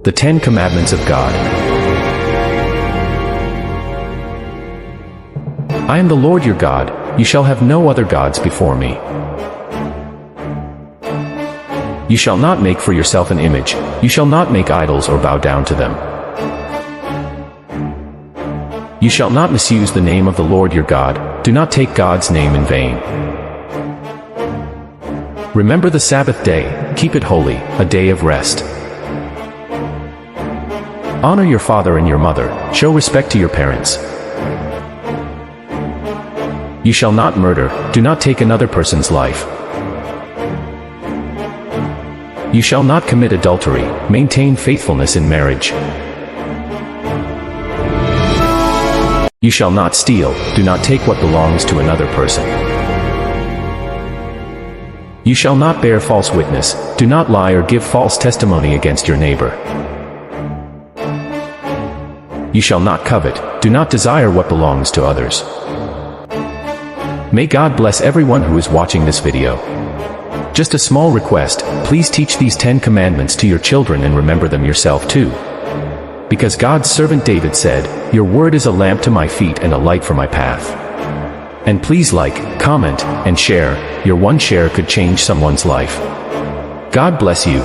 The 10 Commandments of God. I am the Lord your God. You shall have no other gods before me. You shall not make for yourself an image. You shall not make idols or bow down to them. You shall not misuse the name of the Lord your God. Do not take God's name in vain. Remember the Sabbath day, keep it holy, a day of rest. Honor your father and your mother, show respect to your parents. You shall not murder, do not take another person's life. You shall not commit adultery, maintain faithfulness in marriage. You shall not steal, do not take what belongs to another person. You shall not bear false witness, do not lie or give false testimony against your neighbor. You shall not covet, do not desire what belongs to others. May God bless everyone who is watching this video. Just a small request, please teach these 10 commandments to your children and remember them yourself too. Because God's servant David said, "Your word is a lamp to my feet and a light for my path." And please like, comment, and share. Your one share could change someone's life. God bless you.